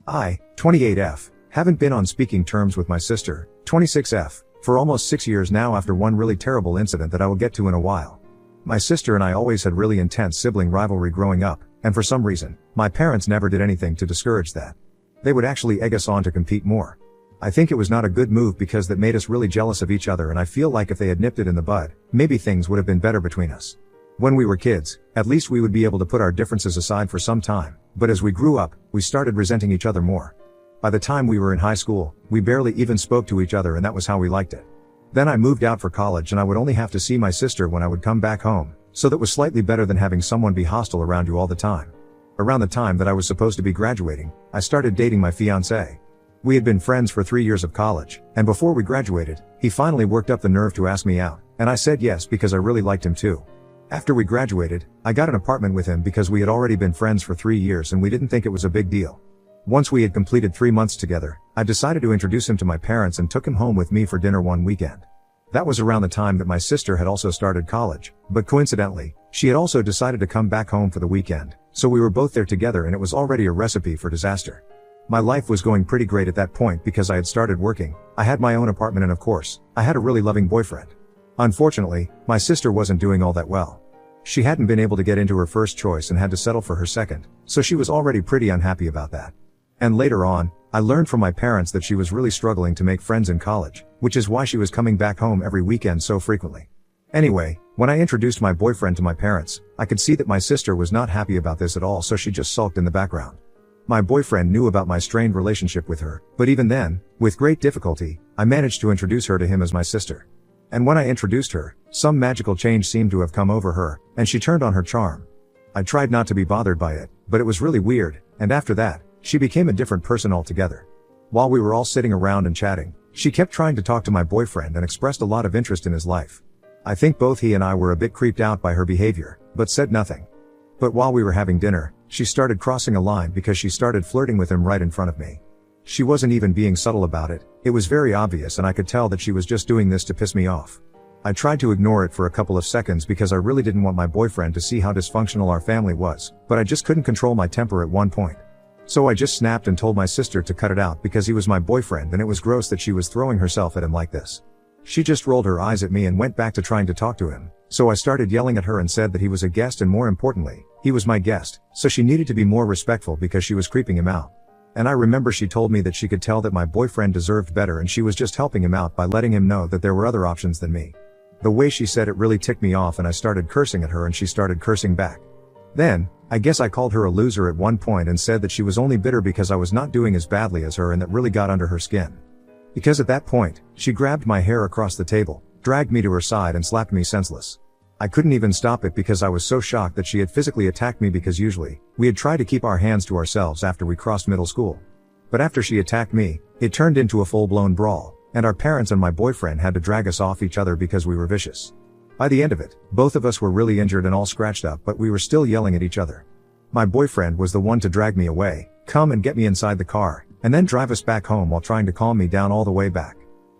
I, 28F, haven't been on speaking terms with my sister, 26F, for almost 6 years now after one really terrible incident that I will get to in a while. My sister and I always had really intense sibling rivalry growing up, and for some reason, my parents never did anything to discourage that. They would actually egg us on to compete more. I think it was not a good move because that made us really jealous of each other, and I feel like if they had nipped it in the bud, maybe things would have been better between us. When we were kids, at least we would be able to put our differences aside for some time, but as we grew up, we started resenting each other more. By the time we were in high school, we barely even spoke to each other, and that was how we liked it. Then I moved out for college and I would only have to see my sister when I would come back home, so that was slightly better than having someone be hostile around you all the time. Around the time that I was supposed to be graduating, I started dating my fiancé. We had been friends for 3 years of college, and before we graduated, he finally worked up the nerve to ask me out, and I said yes because I really liked him too. After we graduated, I got an apartment with him because we had already been friends for 3 years and we didn't think it was a big deal. Once we had completed 3 months together, I decided to introduce him to my parents and took him home with me for dinner one weekend. That was around the time that my sister had also started college, but coincidentally, she had also decided to come back home for the weekend, so we were both there together and it was already a recipe for disaster. My life was going pretty great at that point because I had started working, I had my own apartment, and of course, I had a really loving boyfriend. Unfortunately, my sister wasn't doing all that well. She hadn't been able to get into her first choice and had to settle for her second, so she was already pretty unhappy about that. And later on, I learned from my parents that she was really struggling to make friends in college, which is why she was coming back home every weekend so frequently. Anyway, when I introduced my boyfriend to my parents, I could see that my sister was not happy about this at all, so she just sulked in the background. My boyfriend knew about my strained relationship with her, but even then, with great difficulty, I managed to introduce her to him as my sister. And when I introduced her, some magical change seemed to have come over her, and she turned on her charm. I tried not to be bothered by it, but it was really weird, and after that, she became a different person altogether. While we were all sitting around and chatting, she kept trying to talk to my boyfriend and expressed a lot of interest in his life. I think both he and I were a bit creeped out by her behavior, but said nothing. But while we were having dinner, she started crossing a line because she started flirting with him right in front of me. She wasn't even being subtle about it, it was very obvious, and I could tell that she was just doing this to piss me off. I tried to ignore it for a couple of seconds because I really didn't want my boyfriend to see how dysfunctional our family was, but I just couldn't control my temper at one point. So I just snapped and told my sister to cut it out because he was my boyfriend and it was gross that she was throwing herself at him like this. She just rolled her eyes at me and went back to trying to talk to him, so I started yelling at her and said that he was a guest, and more importantly, he was my guest, so she needed to be more respectful because she was creeping him out. And I remember she told me that she could tell that my boyfriend deserved better and she was just helping him out by letting him know that there were other options than me. The way she said it really ticked me off and I started cursing at her and she started cursing back. Then, I guess I called her a loser at one point and said that she was only bitter because I was not doing as badly as her, and that really got under her skin. Because at that point, she grabbed my hair across the table, dragged me to her side and slapped me senseless. I couldn't even stop it because I was so shocked that she had physically attacked me, because usually, we had tried to keep our hands to ourselves after we crossed middle school. But after she attacked me, it turned into a full-blown brawl, and our parents and my boyfriend had to drag us off each other because we were vicious. By the end of it, both of us were really injured and all scratched up, but we were still yelling at each other. My boyfriend was the one to drag me away, come and get me inside the car, and then drive us back home while trying to calm me down all the way back.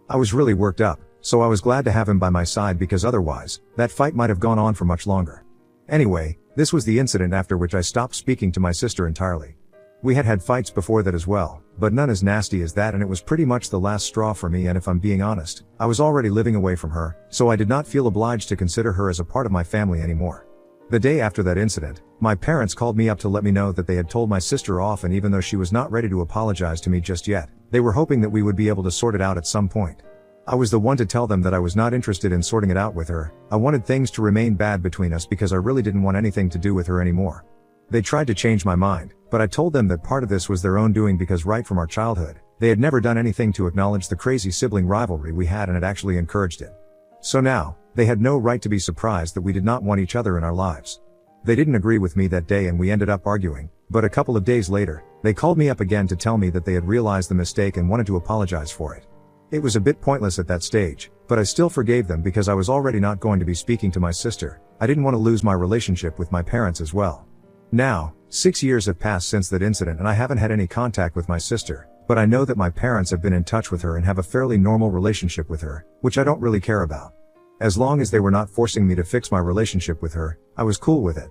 I was really worked up, so I was glad to have him by my side because otherwise, that fight might have gone on for much longer. Anyway, this was the incident after which I stopped speaking to my sister entirely. We had had fights before that as well, but none as nasty as that, and it was pretty much the last straw for me, and if I'm being honest, I was already living away from her, so I did not feel obliged to consider her as a part of my family anymore. The day after that incident, my parents called me up to let me know that they had told my sister off, and even though she was not ready to apologize to me just yet, they were hoping that we would be able to sort it out at some point. I was the one to tell them that I was not interested in sorting it out with her. I wanted things to remain bad between us because I really didn't want anything to do with her anymore. They tried to change my mind, but I told them that part of this was their own doing because right from our childhood, they had never done anything to acknowledge the crazy sibling rivalry we had and had actually encouraged it. So now, they had no right to be surprised that we did not want each other in our lives. They didn't agree with me that day and we ended up arguing, but a couple of days later, they called me up again to tell me that they had realized the mistake and wanted to apologize for it. It was a bit pointless at that stage, but I still forgave them because I was already not going to be speaking to my sister. I didn't want to lose my relationship with my parents as well. Now, 6 years have passed since that incident and I haven't had any contact with my sister, but I know that my parents have been in touch with her and have a fairly normal relationship with her, which I don't really care about. As long as they were not forcing me to fix my relationship with her, I was cool with it.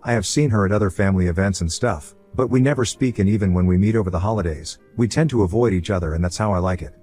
I have seen her at other family events and stuff, But we never speak, and even when we meet over the holidays, we tend to avoid each other, and that's how I like it.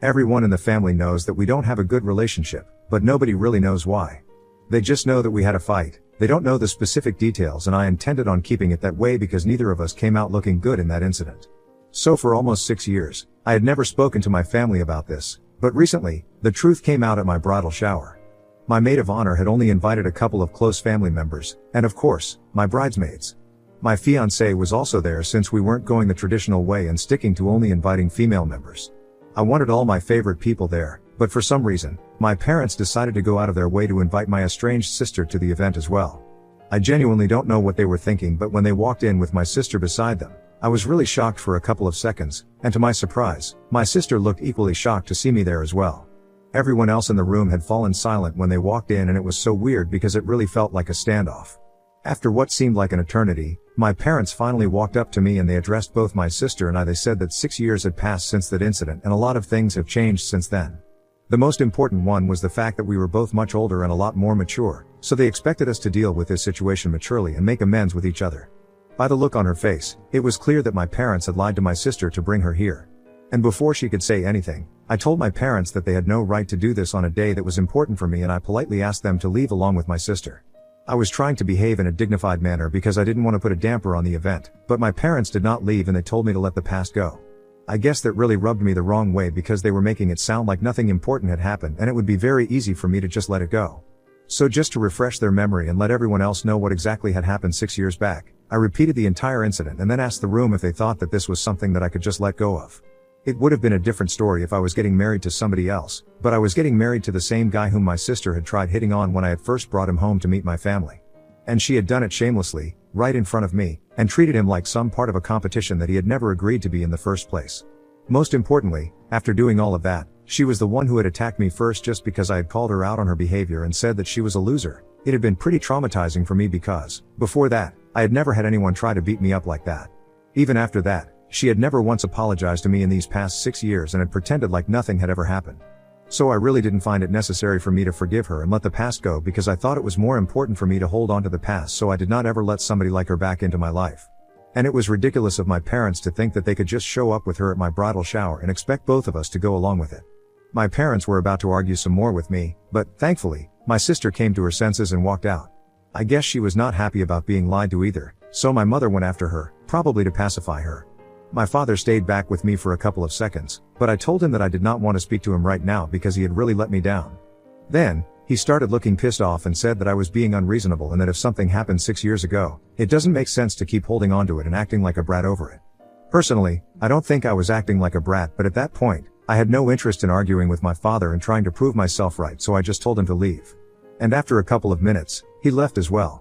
Everyone in the family knows that we don't have a good relationship, but nobody really knows why. They just know that we had a fight. They don't know the specific details, and I intended on keeping it that way because neither of us came out looking good in that incident. So for almost 6 years, I had never spoken to my family about this, but recently, the truth came out at my bridal shower. My maid of honor had only invited a couple of close family members, and of course, my bridesmaids. My fiancée was also there since we weren't going the traditional way and sticking to only inviting female members. I wanted all my favorite people there, but for some reason, my parents decided to go out of their way to invite my estranged sister to the event as well. I genuinely don't know what they were thinking, but when they walked in with my sister beside them, I was really shocked for a couple of seconds, and to my surprise, my sister looked equally shocked to see me there as well. Everyone else in the room had fallen silent when they walked in, and it was so weird because it really felt like a standoff. After what seemed like an eternity, my parents finally walked up to me and they addressed both my sister and I. They said that 6 years had passed since that incident and a lot of things have changed since then. The most important one was the fact that we were both much older and a lot more mature, so they expected us to deal with this situation maturely and make amends with each other. By the look on her face, it was clear that my parents had lied to my sister to bring her here. And before she could say anything, I told my parents that they had no right to do this on a day that was important for me, and I politely asked them to leave along with my sister. I was trying to behave in a dignified manner because I didn't want to put a damper on the event, but my parents did not leave and they told me to let the past go. I guess that really rubbed me the wrong way because they were making it sound like nothing important had happened and it would be very easy for me to just let it go. So just to refresh their memory and let everyone else know what exactly had happened 6 years back, I repeated the entire incident and then asked the room if they thought that this was something that I could just let go of. It would have been a different story if I was getting married to somebody else, but I was getting married to the same guy whom my sister had tried hitting on when I had first brought him home to meet my family. And she had done it shamelessly, right in front of me, and treated him like some part of a competition that he had never agreed to be in the first place. Most importantly, after doing all of that, she was the one who had attacked me first just because I had called her out on her behavior and said that she was a loser. It had been pretty traumatizing for me because, before that, I had never had anyone try to beat me up like that. Even after that, she had never once apologized to me in these past 6 years and had pretended like nothing had ever happened. So I really didn't find it necessary for me to forgive her and let the past go because I thought it was more important for me to hold on to the past, so I did not ever let somebody like her back into my life. And it was ridiculous of my parents to think that they could just show up with her at my bridal shower and expect both of us to go along with it. My parents were about to argue some more with me, but, thankfully, my sister came to her senses and walked out. I guess she was not happy about being lied to either, so my mother went after her, probably to pacify her. My father stayed back with me for a couple of seconds, but I told him that I did not want to speak to him right now because he had really let me down. Then, he started looking pissed off and said that I was being unreasonable and that if something happened 6 years ago, it doesn't make sense to keep holding on to it and acting like a brat over it. Personally, I don't think I was acting like a brat, but at that point, I had no interest in arguing with my father and trying to prove myself right, so I just told him to leave. And after a couple of minutes, he left as well.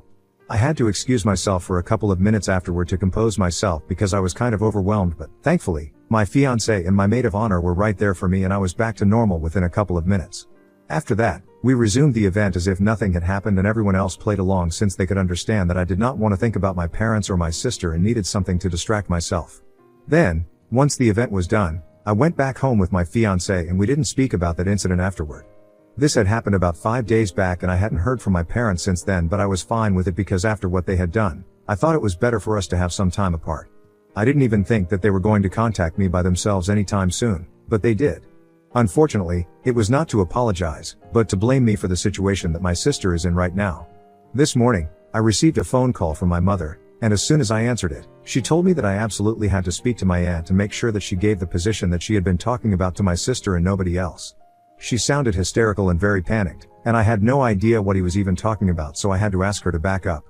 I had to excuse myself for a couple of minutes afterward to compose myself because I was kind of overwhelmed, but thankfully, my fiancé and my maid of honor were right there for me and I was back to normal within a couple of minutes. After that, we resumed the event as if nothing had happened and everyone else played along since they could understand that I did not want to think about my parents or my sister and needed something to distract myself. Then, once the event was done, I went back home with my fiancé and we didn't speak about that incident afterward. This had happened about 5 days back and I hadn't heard from my parents since then, but I was fine with it because after what they had done, I thought it was better for us to have some time apart. I didn't even think that they were going to contact me by themselves anytime soon, but they did. Unfortunately, it was not to apologize, but to blame me for the situation that my sister is in right now. This morning, I received a phone call from my mother, and as soon as I answered it, she told me that I absolutely had to speak to my aunt to make sure that she gave the position that she had been talking about to my sister and nobody else. She sounded hysterical and very panicked, and I had no idea what he was even talking about, so I had to ask her to back up.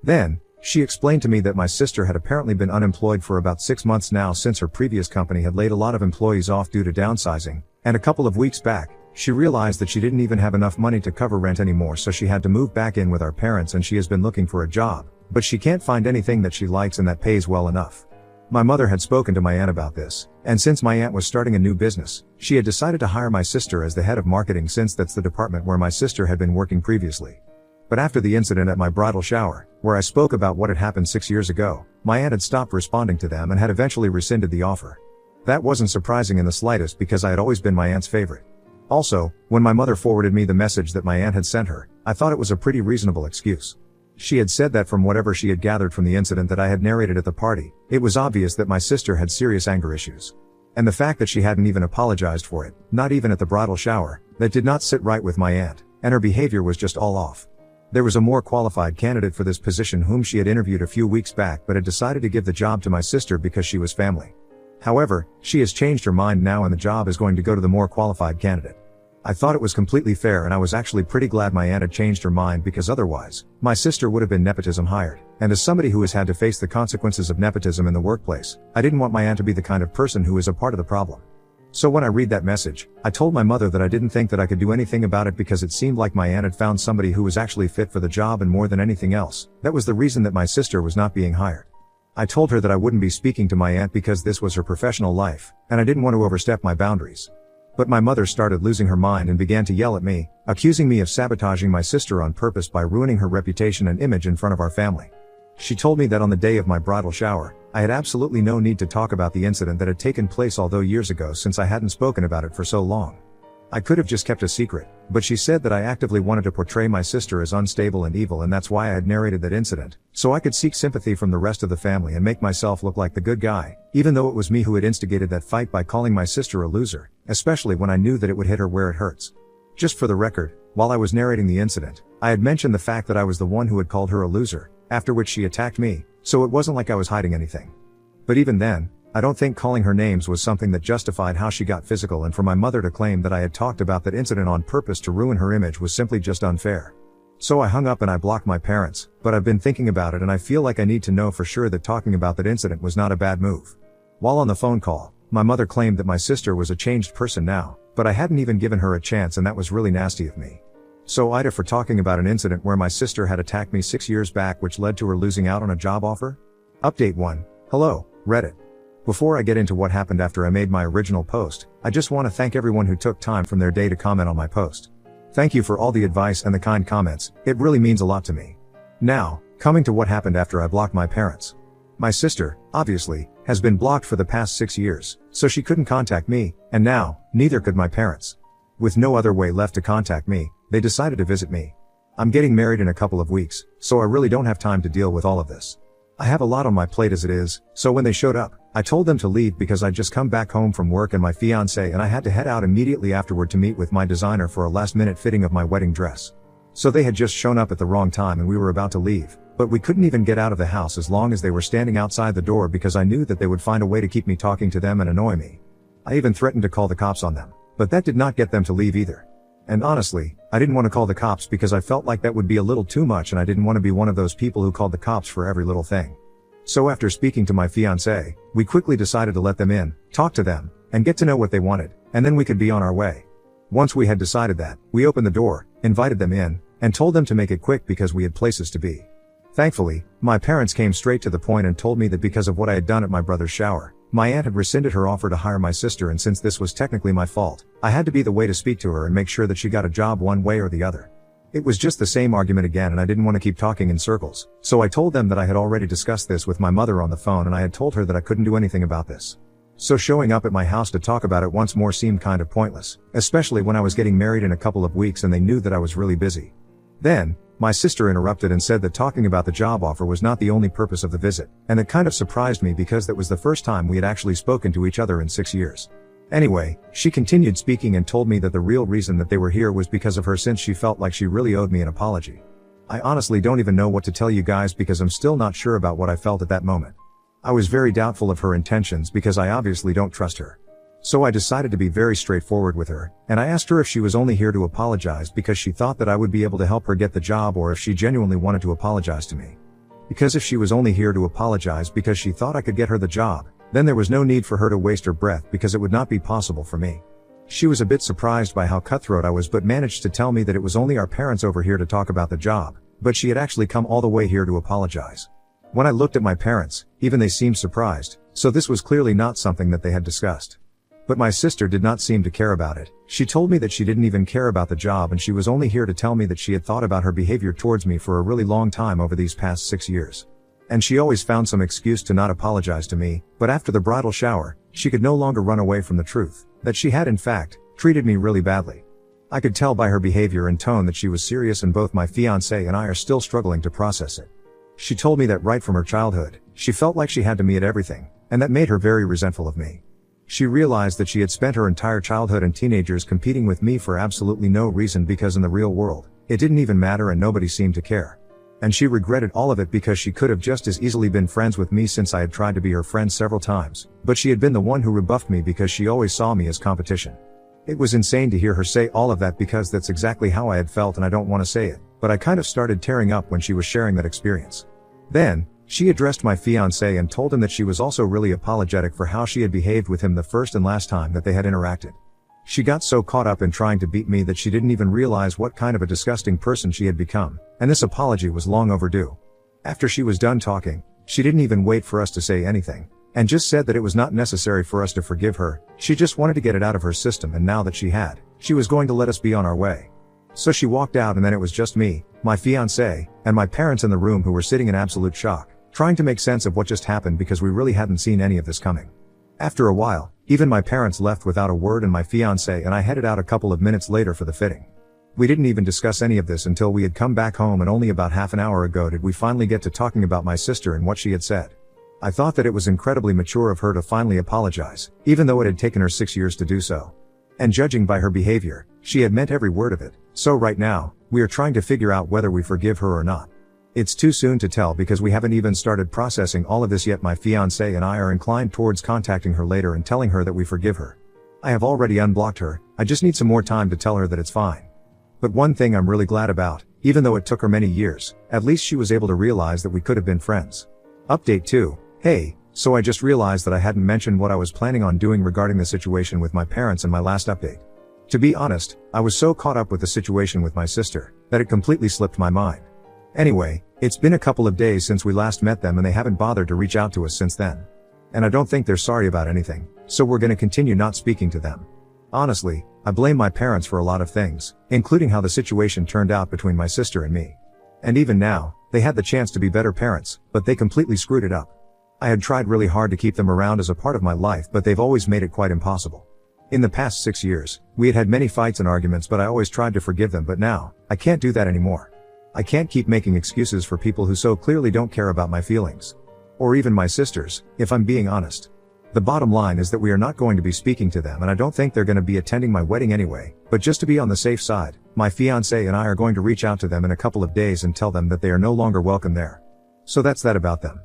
Then, she explained to me that my sister had apparently been unemployed for about 6 months now since her previous company had laid a lot of employees off due to downsizing, and a couple of weeks back, she realized that she didn't even have enough money to cover rent anymore, so she had to move back in with our parents and she has been looking for a job, but she can't find anything that she likes and that pays well enough. My mother had spoken to my aunt about this, and since my aunt was starting a new business, she had decided to hire my sister as the head of marketing since that's the department where my sister had been working previously. But after the incident at my bridal shower, where I spoke about what had happened 6 years ago, my aunt had stopped responding to them and had eventually rescinded the offer. That wasn't surprising in the slightest because I had always been my aunt's favorite. Also, when my mother forwarded me the message that my aunt had sent her, I thought it was a pretty reasonable excuse. She had said that from whatever she had gathered from the incident that I had narrated at the party, it was obvious that my sister had serious anger issues. And the fact that she hadn't even apologized for it, not even at the bridal shower, that did not sit right with my aunt, and her behavior was just all off. There was a more qualified candidate for this position whom she had interviewed a few weeks back but had decided to give the job to my sister because she was family. However, she has changed her mind now and the job is going to go to the more qualified candidate. I thought it was completely fair and I was actually pretty glad my aunt had changed her mind because otherwise, my sister would have been nepotism hired. And as somebody who has had to face the consequences of nepotism in the workplace, I didn't want my aunt to be the kind of person who is a part of the problem. So when I read that message, I told my mother that I didn't think that I could do anything about it because it seemed like my aunt had found somebody who was actually fit for the job and more than anything else, that was the reason that my sister was not being hired. I told her that I wouldn't be speaking to my aunt because this was her professional life, and I didn't want to overstep my boundaries. But my mother started losing her mind and began to yell at me, accusing me of sabotaging my sister on purpose by ruining her reputation and image in front of our family. She told me that on the day of my bridal shower, I had absolutely no need to talk about the incident that had taken place although years ago since I hadn't spoken about it for so long. I could have just kept a secret, but she said that I actively wanted to portray my sister as unstable and evil and that's why I had narrated that incident, so I could seek sympathy from the rest of the family and make myself look like the good guy, even though it was me who had instigated that fight by calling my sister a loser, especially when I knew that it would hit her where it hurts. Just for the record, while I was narrating the incident, I had mentioned the fact that I was the one who had called her a loser, after which she attacked me, so it wasn't like I was hiding anything. But even then, I don't think calling her names was something that justified how she got physical, and for my mother to claim that I had talked about that incident on purpose to ruin her image was simply just unfair. So I hung up and I blocked my parents, but I've been thinking about it and I feel like I need to know for sure that talking about that incident was not a bad move. While on the phone call, my mother claimed that my sister was a changed person now, but I hadn't even given her a chance and that was really nasty of me. So Ida for talking about an incident where my sister had attacked me 6 years back which led to her losing out on a job offer? Update 1. Hello, Reddit. Before I get into what happened after I made my original post, I just want to thank everyone who took time from their day to comment on my post. Thank you for all the advice and the kind comments, it really means a lot to me. Now, coming to what happened after I blocked my parents. My sister, obviously, has been blocked for the past 6 years, so she couldn't contact me, and now, neither could my parents. With no other way left to contact me, they decided to visit me. I'm getting married in a couple of weeks, so I really don't have time to deal with all of this. I have a lot on my plate as it is, so when they showed up, I told them to leave because I'd just come back home from work and my fiancé and I had to head out immediately afterward to meet with my designer for a last-minute fitting of my wedding dress. So they had just shown up at the wrong time and we were about to leave, but we couldn't even get out of the house as long as they were standing outside the door because I knew that they would find a way to keep me talking to them and annoy me. I even threatened to call the cops on them, but that did not get them to leave either. And honestly, I didn't want to call the cops because I felt like that would be a little too much and I didn't want to be one of those people who called the cops for every little thing. So after speaking to my fiancé, we quickly decided to let them in, talk to them, and get to know what they wanted, and then we could be on our way. Once we had decided that, we opened the door, invited them in, and told them to make it quick because we had places to be. Thankfully, my parents came straight to the point and told me that because of what I had done at my brother's shower, my aunt had rescinded her offer to hire my sister, and since this was technically my fault, I had to be the way to speak to her and make sure that she got a job one way or the other. It was just the same argument again and I didn't want to keep talking in circles, so I told them that I had already discussed this with my mother on the phone and I had told her that I couldn't do anything about this. So showing up at my house to talk about it once more seemed kind of pointless, especially when I was getting married in a couple of weeks and they knew that I was really busy. Then, my sister interrupted and said that talking about the job offer was not the only purpose of the visit, and it kind of surprised me because that was the first time we had actually spoken to each other in 6 years. Anyway, she continued speaking and told me that the real reason that they were here was because of her since she felt like she really owed me an apology. I honestly don't even know what to tell you guys because I'm still not sure about what I felt at that moment. I was very doubtful of her intentions because I obviously don't trust her. So I decided to be very straightforward with her, and I asked her if she was only here to apologize because she thought that I would be able to help her get the job or if she genuinely wanted to apologize to me. Because if she was only here to apologize because she thought I could get her the job, then there was no need for her to waste her breath because it would not be possible for me. She was a bit surprised by how cutthroat I was but managed to tell me that it was only our parents over here to talk about the job, but she had actually come all the way here to apologize. When I looked at my parents, even they seemed surprised, so this was clearly not something that they had discussed. But my sister did not seem to care about it. She told me that she didn't even care about the job and she was only here to tell me that she had thought about her behavior towards me for a really long time over these past 6 years. And she always found some excuse to not apologize to me, but after the bridal shower, she could no longer run away from the truth, that she had in fact, treated me really badly. I could tell by her behavior and tone that she was serious, and both my fiancé and I are still struggling to process it. She told me that right from her childhood, she felt like she had to me at everything, and that made her very resentful of me. She realized that she had spent her entire childhood and teenagers competing with me for absolutely no reason, because in the real world, it didn't even matter and nobody seemed to care. And she regretted all of it because she could have just as easily been friends with me, since I had tried to be her friend several times, but she had been the one who rebuffed me because she always saw me as competition. It was insane to hear her say all of that, because that's exactly how I had felt, and I don't want to say it, but I kind of started tearing up when she was sharing that experience. Then, she addressed my fiancé and told him that she was also really apologetic for how she had behaved with him the first and last time that they had interacted. She got so caught up in trying to beat me that she didn't even realize what kind of a disgusting person she had become, and this apology was long overdue. After she was done talking, she didn't even wait for us to say anything, and just said that it was not necessary for us to forgive her. She just wanted to get it out of her system, and now that she had, she was going to let us be on our way. So she walked out, and then it was just me, my fiancé, and my parents in the room, who were sitting in absolute shock, trying to make sense of what just happened, because we really hadn't seen any of this coming. After a while, even my parents left without a word, and my fiancé and I headed out a couple of minutes later for the fitting. We didn't even discuss any of this until we had come back home, and only about half an hour ago did we finally get to talking about my sister and what she had said. I thought that it was incredibly mature of her to finally apologize, even though it had taken her 6 years to do so. And judging by her behavior, she had meant every word of it. So right now, we are trying to figure out whether we forgive her or not. It's too soon to tell, because we haven't even started processing all of this yet. My fiancé and I are inclined towards contacting her later and telling her that we forgive her. I have already unblocked her, I just need some more time to tell her that it's fine. But one thing I'm really glad about, even though it took her many years, at least she was able to realize that we could have been friends. Update 2. Hey, so I just realized that I hadn't mentioned what I was planning on doing regarding the situation with my parents in my last update. To be honest, I was so caught up with the situation with my sister, that it completely slipped my mind. Anyway, it's been a couple of days since we last met them, and they haven't bothered to reach out to us since then. And I don't think they're sorry about anything, so we're gonna continue not speaking to them. Honestly, I blame my parents for a lot of things, including how the situation turned out between my sister and me. And even now, they had the chance to be better parents, but they completely screwed it up. I had tried really hard to keep them around as a part of my life, but they've always made it quite impossible. In the past 6 years, we had had many fights and arguments, but I always tried to forgive them, but now, I can't do that anymore. I can't keep making excuses for people who so clearly don't care about my feelings. Or even my sisters, if I'm being honest. The bottom line is that we are not going to be speaking to them, and I don't think they're going to be attending my wedding anyway, but just to be on the safe side, my fiancé and I are going to reach out to them in a couple of days and tell them that they are no longer welcome there. So that's that about them.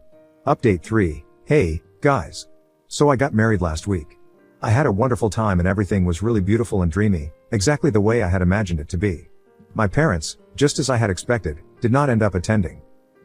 Update 3. Hey, guys. So I got married last week. I had a wonderful time, and everything was really beautiful and dreamy, exactly the way I had imagined it to be. My parents, just as I had expected, did not end up attending.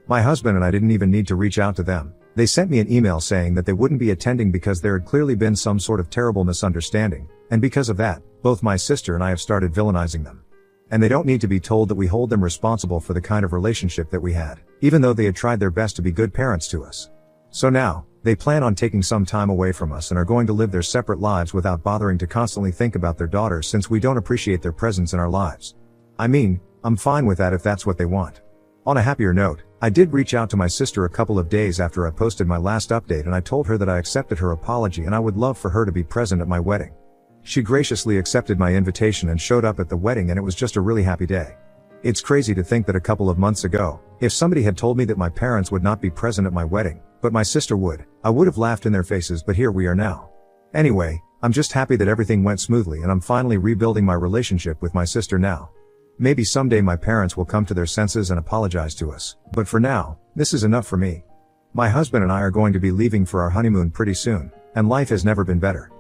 My husband and I didn't even need to reach out to them. They sent me an email saying that they wouldn't be attending because there had clearly been some sort of terrible misunderstanding, and because of that, both my sister and I have started villainizing them. And they don't need to be told that we hold them responsible for the kind of relationship that we had, even though they had tried their best to be good parents to us. So now, they plan on taking some time away from us and are going to live their separate lives without bothering to constantly think about their daughters, since we don't appreciate their presence in our lives. I mean, I'm fine with that if that's what they want. On a happier note, I did reach out to my sister a couple of days after I posted my last update, and I told her that I accepted her apology and I would love for her to be present at my wedding. She graciously accepted my invitation and showed up at the wedding, and it was just a really happy day. It's crazy to think that a couple of months ago, if somebody had told me that my parents would not be present at my wedding, but my sister would, I would have laughed in their faces, but here we are now. Anyway, I'm just happy that everything went smoothly, and I'm finally rebuilding my relationship with my sister now. Maybe someday my parents will come to their senses and apologize to us, but for now, this is enough for me. My husband and I are going to be leaving for our honeymoon pretty soon, and life has never been better.